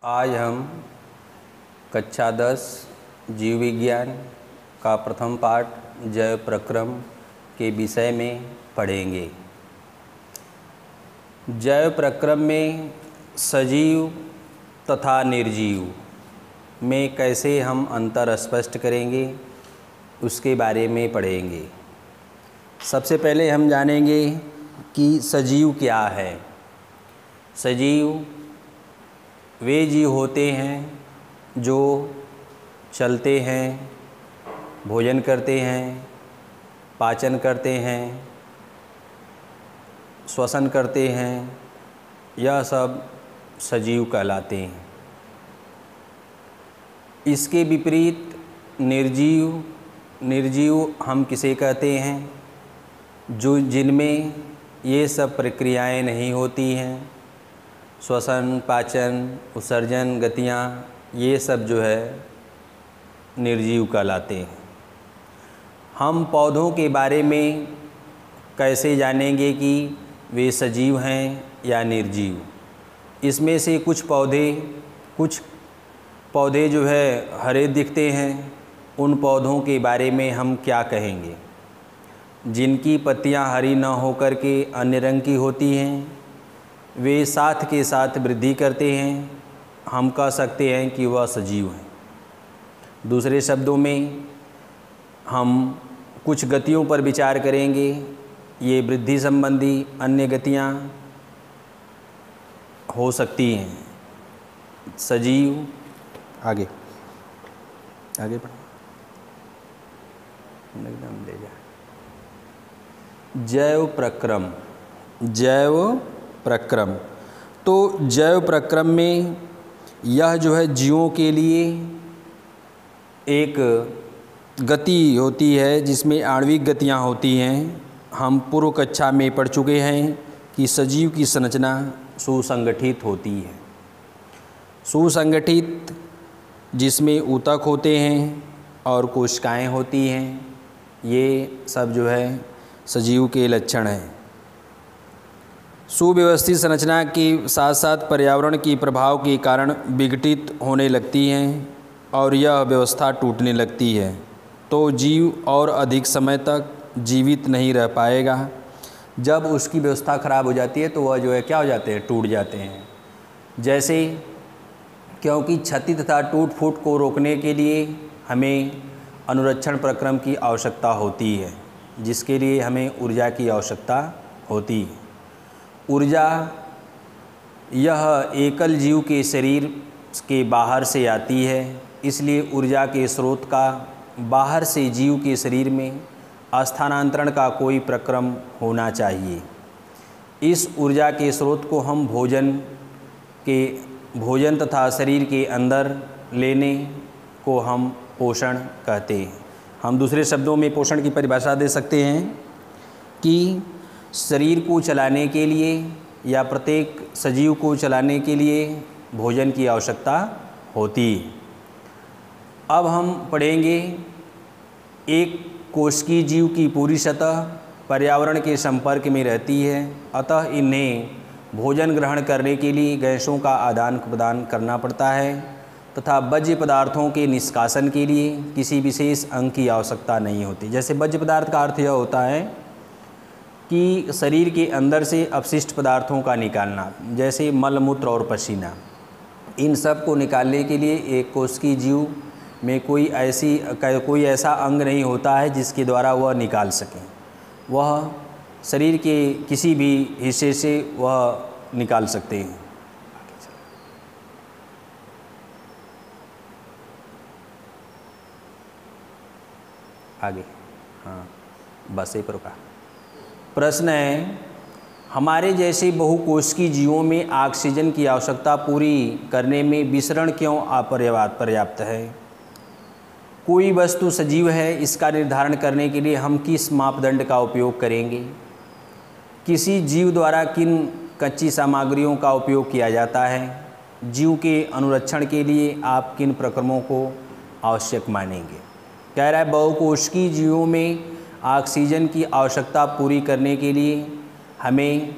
आज हम कक्षा 10 जीव विज्ञान का प्रथम पाठ जैव प्रक्रम के विषय में पढ़ेंगे। जैव प्रक्रम में सजीव तथा निर्जीव में कैसे हम अंतर स्पष्ट करेंगे उसके बारे में पढ़ेंगे। सबसे पहले हम जानेंगे कि सजीव क्या है। सजीव वे जीव होते हैं जो चलते हैं, भोजन करते हैं, पाचन करते हैं, श्वसन करते हैं, यह सब सजीव कहलाते हैं। इसके विपरीत निर्जीव हम किसे कहते हैं? जिनमें ये सब प्रक्रियाएं नहीं होती हैं, श्वसन, पाचन, उत्सर्जन, गतियाँ, ये सब जो है निर्जीव कहलाते हैं। हम पौधों के बारे में कैसे जानेंगे कि वे सजीव हैं या निर्जीव? इसमें से कुछ पौधे जो है हरे दिखते हैं, उन पौधों के बारे में हम क्या कहेंगे? जिनकी पत्तियां हरी न होकर के अन्य रंग की होती हैं, वे साथ के साथ वृद्धि करते हैं, हम कह सकते हैं कि वह सजीव हैं। दूसरे शब्दों में हम कुछ गतियों पर विचार करेंगे। ये वृद्धि संबंधी अन्य गतियाँ हो सकती हैं। सजीव आगे बढ़ एकदम ले जा। जैव प्रक्रम तो जैव प्रक्रम में यह जो है जीवों के लिए एक गति होती है जिसमें आणविक गतियाँ होती हैं। हम पूर्व कक्षा में पढ़ चुके हैं कि सजीव की संरचना सुसंगठित होती है। सुसंगठित जिसमें ऊतक होते हैं और कोशिकाएं होती हैं, ये सब जो है सजीव के लक्षण हैं। सुव्यवस्थित संरचना के साथ साथ पर्यावरण के प्रभाव के कारण विघटित होने लगती हैं और यह व्यवस्था टूटने लगती है, तो जीव और अधिक समय तक जीवित नहीं रह पाएगा। जब उसकी व्यवस्था खराब हो जाती है तो वह जो है क्या हो जाते हैं? टूट जाते हैं। जैसे क्योंकि क्षति तथा टूट फूट को रोकने के लिए हमें अनुरक्षण प्रक्रम की आवश्यकता होती है, जिसके लिए हमें ऊर्जा की आवश्यकता होती है। ऊर्जा यह एकल जीव के शरीर के बाहर से आती है, इसलिए ऊर्जा के स्रोत का बाहर से जीव के शरीर में स्थानांतरण का कोई प्रक्रम होना चाहिए। इस ऊर्जा के स्रोत को हम भोजन तथा शरीर के अंदर लेने को हम पोषण कहते हैं। हम दूसरे शब्दों में पोषण की परिभाषा दे सकते हैं कि शरीर को चलाने के लिए या प्रत्येक सजीव को चलाने के लिए भोजन की आवश्यकता होती है। अब हम पढ़ेंगे एक कोशिकीय जीव की पूरी सतह पर्यावरण के संपर्क में रहती है, अतः इन्हें भोजन ग्रहण करने के लिए गैसों का आदान प्रदान करना पड़ता है तथा वर्ज्य पदार्थों के निष्कासन के लिए किसी विशेष अंग की आवश्यकता नहीं होती। जैसे वर्ज्य पदार्थ का अर्थ यह होता है कि शरीर के अंदर से अपशिष्ट पदार्थों का निकालना, जैसे मल मूत्र और पसीना, इन सब को निकालने के लिए एक कोशिकीय जीव में कोई ऐसा अंग नहीं होता है जिसके द्वारा वह निकाल सकें। वह शरीर के किसी भी हिस्से से वह निकाल सकते हैं। आगे हाँ, बस यही पर रुका। प्रश्न है, हमारे जैसे बहुकोशिकीय जीवों में ऑक्सीजन की आवश्यकता पूरी करने में विसरण क्यों अपर्याप्त है? कोई वस्तु सजीव है, इसका निर्धारण करने के लिए हम किस मापदंड का उपयोग करेंगे? किसी जीव द्वारा किन कच्ची सामग्रियों का उपयोग किया जाता है? जीव के अनुरक्षण के लिए आप किन प्रक्रमों को आवश्यक मानेंगे? कह रहा है बहुकोशिकीय जीवों में ऑक्सीजन की आवश्यकता पूरी करने के लिए हमें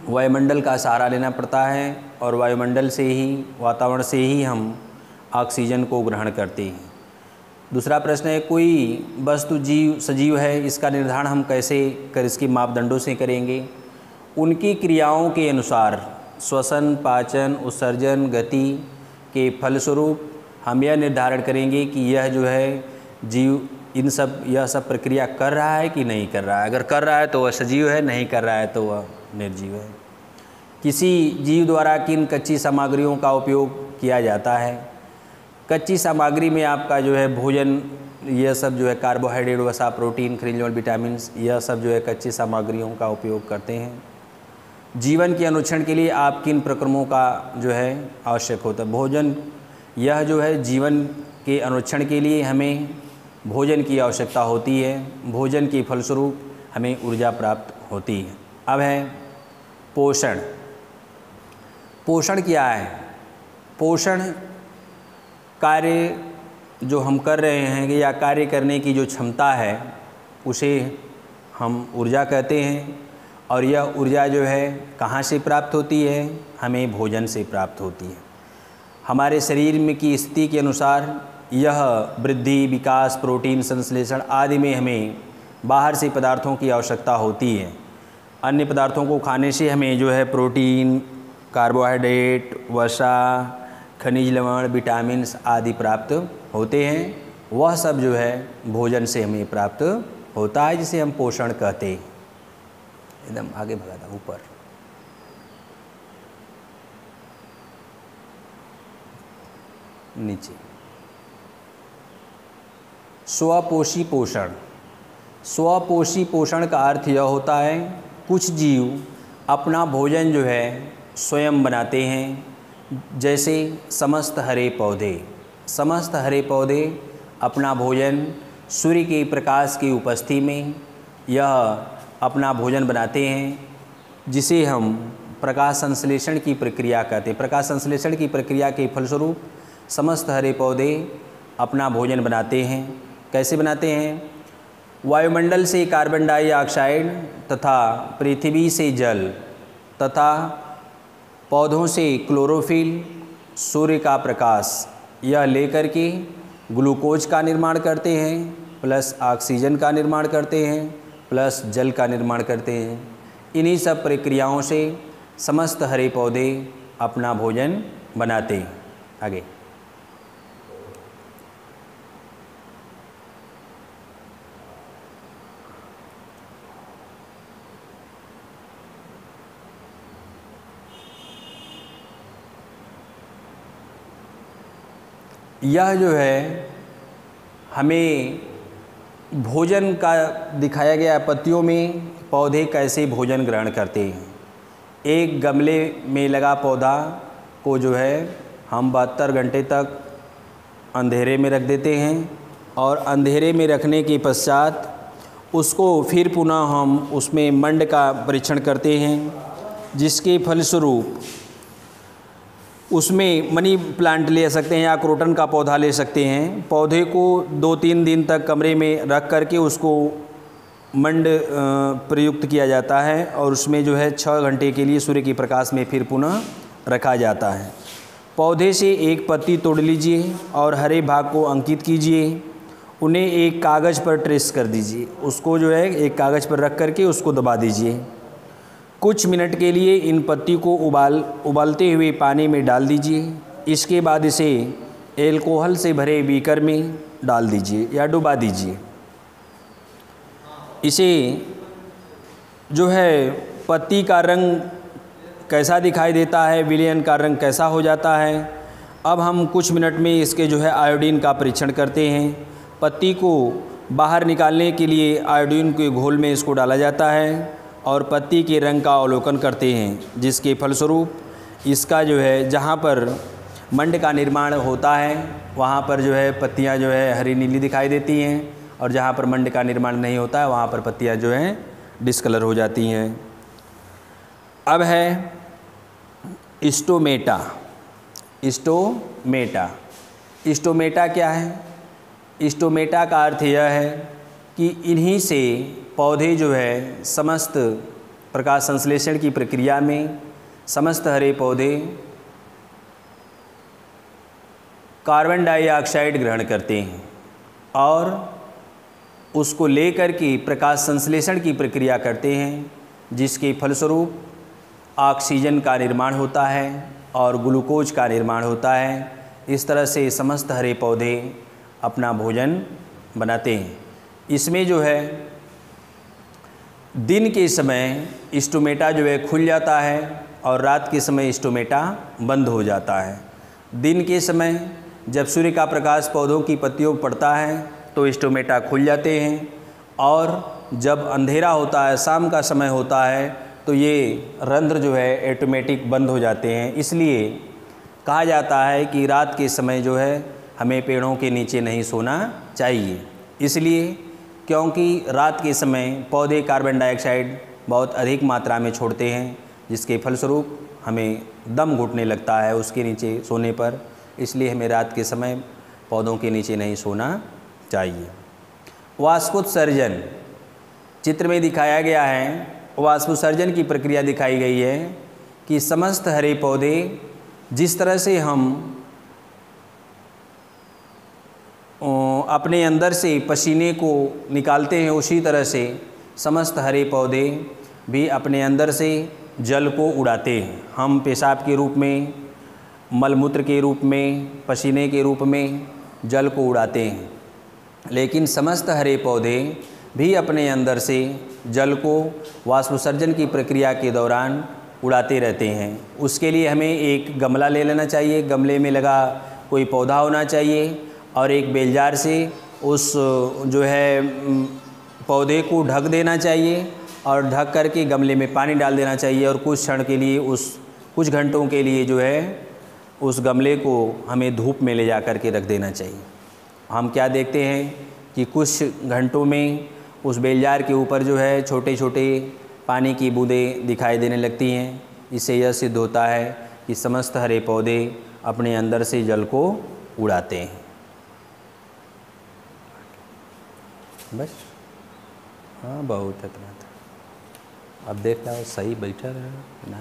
वायुमंडल का सहारा लेना पड़ता है और वायुमंडल से ही, वातावरण से ही हम ऑक्सीजन को ग्रहण करते हैं। दूसरा प्रश्न है, कोई वस्तु जीव सजीव है, इसका निर्धारण हम कैसे इसके मापदंडों से करेंगे? उनकी क्रियाओं के अनुसार श्वसन, पाचन, उत्सर्जन, गति के फलस्वरूप हम यह निर्धारण करेंगे कि यह जो है जीव यह सब प्रक्रिया कर रहा है कि नहीं कर रहा है। अगर कर रहा है तो वह सजीव है, नहीं कर रहा है तो वह निर्जीव है। किसी जीव द्वारा किन कच्ची सामग्रियों का उपयोग किया जाता है? कच्ची सामग्री में आपका जो है भोजन, यह सब जो है कार्बोहाइड्रेट, वसा, प्रोटीन, खनिज और विटामिन, यह सब जो है कच्ची सामग्रियों का उपयोग करते हैं। जीवन के अनुच्छरण के लिए आप किन प्रक्रमों का जो है आवश्यक होता है? भोजन, यह जो है जीवन के अनुच्छरण के लिए हमें भोजन की आवश्यकता होती है। भोजन के फलस्वरूप हमें ऊर्जा प्राप्त होती है। अब है पोषण। पोषण क्या है? पोषण कार्य जो हम कर रहे हैं या कार्य करने की जो क्षमता है उसे हम ऊर्जा कहते हैं। और यह ऊर्जा जो है कहाँ से प्राप्त होती है? हमें भोजन से प्राप्त होती है। हमारे शरीर में की स्थिति के अनुसार यह वृद्धि, विकास, प्रोटीन संश्लेषण आदि में हमें बाहर से पदार्थों की आवश्यकता होती है। अन्य पदार्थों को खाने से हमें जो है प्रोटीन, कार्बोहाइड्रेट, वसा, खनिज लवण, विटामिन्स आदि प्राप्त होते हैं। वह सब जो है भोजन से हमें प्राप्त होता है, जिसे हम पोषण कहते हैं। एकदम आगे भगा था, ऊपर। नीचे स्वपोषी पोषण। स्वपोषी पोषण का अर्थ यह होता है, कुछ जीव अपना भोजन जो है स्वयं बनाते हैं। जैसे समस्त हरे पौधे। समस्त हरे पौधे अपना भोजन सूर्य के प्रकाश की उपस्थिति में यह अपना भोजन बनाते हैं, जिसे हम प्रकाश संश्लेषण की प्रक्रिया कहते हैं। प्रकाश संश्लेषण की प्रक्रिया के फलस्वरूप समस्त हरे पौधे अपना भोजन बनाते हैं। कैसे बनाते हैं? वायुमंडल से कार्बन डाइऑक्साइड तथा पृथ्वी से जल तथा पौधों से क्लोरोफिल, सूर्य का प्रकाश, यह लेकर के ग्लूकोज का निर्माण करते हैं, प्लस ऑक्सीजन का निर्माण करते हैं, प्लस जल का निर्माण करते हैं। इन्हीं सब प्रक्रियाओं से समस्त हरे पौधे अपना भोजन बनाते हैं। आगे यह जो है हमें भोजन का दिखाया गया पत्तियों में पौधे कैसे भोजन ग्रहण करते हैं। एक गमले में लगा पौधा को जो है हम 72 घंटे तक अंधेरे में रख देते हैं और अंधेरे में रखने के पश्चात उसको फिर पुनः हम उसमें मंड का परीक्षण करते हैं, जिसके फलस्वरूप उसमें मनी प्लांट ले सकते हैं या क्रोटन का पौधा ले सकते हैं। पौधे को 2-3 दिन तक कमरे में रख करके उसको मंड प्रयुक्त किया जाता है और उसमें जो है 6 घंटे के लिए सूर्य के प्रकाश में फिर पुनः रखा जाता है। पौधे से एक पत्ती तोड़ लीजिए और हरे भाग को अंकित कीजिए। उन्हें एक कागज़ पर ट्रेस कर दीजिए। उसको जो है एक कागज़ पर रख करके उसको दबा दीजिए। कुछ मिनट के लिए इन पत्ती को उबालते हुए पानी में डाल दीजिए। इसके बाद इसे एल्कोहल से भरे बीकर में डाल दीजिए या डुबा दीजिए। इसे जो है पत्ती का रंग कैसा दिखाई देता है, विलयन का रंग कैसा हो जाता है। अब हम कुछ मिनट में इसके जो है आयोडीन का परीक्षण करते हैं। पत्ती को बाहर निकालने के लिए आयोडीन के घोल में इसको डाला जाता है और पत्ती के रंग का अवलोकन करते हैं, जिसके फलस्वरूप इसका जो है जहाँ पर मंड का निर्माण होता है वहाँ पर जो है पत्तियाँ जो है हरी नीली दिखाई देती हैं और जहाँ पर मंड का निर्माण नहीं होता है वहाँ पर पत्तियाँ जो हैं डिस्कलर हो जाती हैं। अब है स्टोमेटा। स्टोमेटा स्टोमेटा क्या है? स्टोमेटा का अर्थ यह है कि इन्हीं से पौधे जो है समस्त प्रकाश संश्लेषण की प्रक्रिया में समस्त हरे पौधे कार्बन डाइऑक्साइड ग्रहण करते हैं और उसको लेकर के प्रकाश संश्लेषण की प्रक्रिया करते हैं, जिसके फलस्वरूप ऑक्सीजन का निर्माण होता है और ग्लूकोज का निर्माण होता है। इस तरह से समस्त हरे पौधे अपना भोजन बनाते हैं। इसमें जो है दिन के समय स्टोमेटा जो है खुल जाता है और रात के समय स्टोमेटा बंद हो जाता है। दिन के समय जब सूर्य का प्रकाश पौधों की पत्तियों पर पड़ता है तो स्टोमेटा खुल जाते हैं, और जब अंधेरा होता है, शाम का समय होता है, तो ये रंध्र जो है ऑटोमेटिक बंद हो जाते हैं। इसलिए कहा जाता है कि रात के समय जो है हमें पेड़ों के नीचे नहीं सोना चाहिए, इसलिए क्योंकि रात के समय पौधे कार्बन डाइऑक्साइड बहुत अधिक मात्रा में छोड़ते हैं, जिसके फलस्वरूप हमें दम घुटने लगता है उसके नीचे सोने पर। इसलिए हमें रात के समय पौधों के नीचे नहीं सोना चाहिए। वाष्पोत्सर्जन चित्र में दिखाया गया है। वाष्पोत्सर्जन की प्रक्रिया दिखाई गई है कि समस्त हरे पौधे जिस तरह से हम अपने अंदर से पसीने को निकालते हैं, उसी तरह से समस्त हरे पौधे भी अपने अंदर से जल को उड़ाते हैं। हम पेशाब के रूप में, मलमूत्र के रूप में, पसीने के रूप में जल को उड़ाते हैं, लेकिन समस्त हरे पौधे भी अपने अंदर से जल को वाष्पोत्सर्जन की प्रक्रिया के दौरान उड़ाते रहते हैं। उसके लिए हमें एक गमला ले लेना चाहिए, गमले में लगा कोई पौधा होना चाहिए, और एक बेलजार से उस जो है पौधे को ढक देना चाहिए, और ढक करके गमले में पानी डाल देना चाहिए, और कुछ क्षण के लिए, कुछ घंटों के लिए जो है उस गमले को हमें धूप में ले जा कर के रख देना चाहिए। हम क्या देखते हैं कि कुछ घंटों में उस बेलजार के ऊपर जो है छोटे छोटे पानी की बूंदें दिखाई देने लगती हैं। इससे यह सिद्ध होता है कि समस्त हरे पौधे अपने अंदर से जल को उड़ाते हैं। बस हाँ, बहुत इतना था। अब देख लो सही बैठा रहे ना।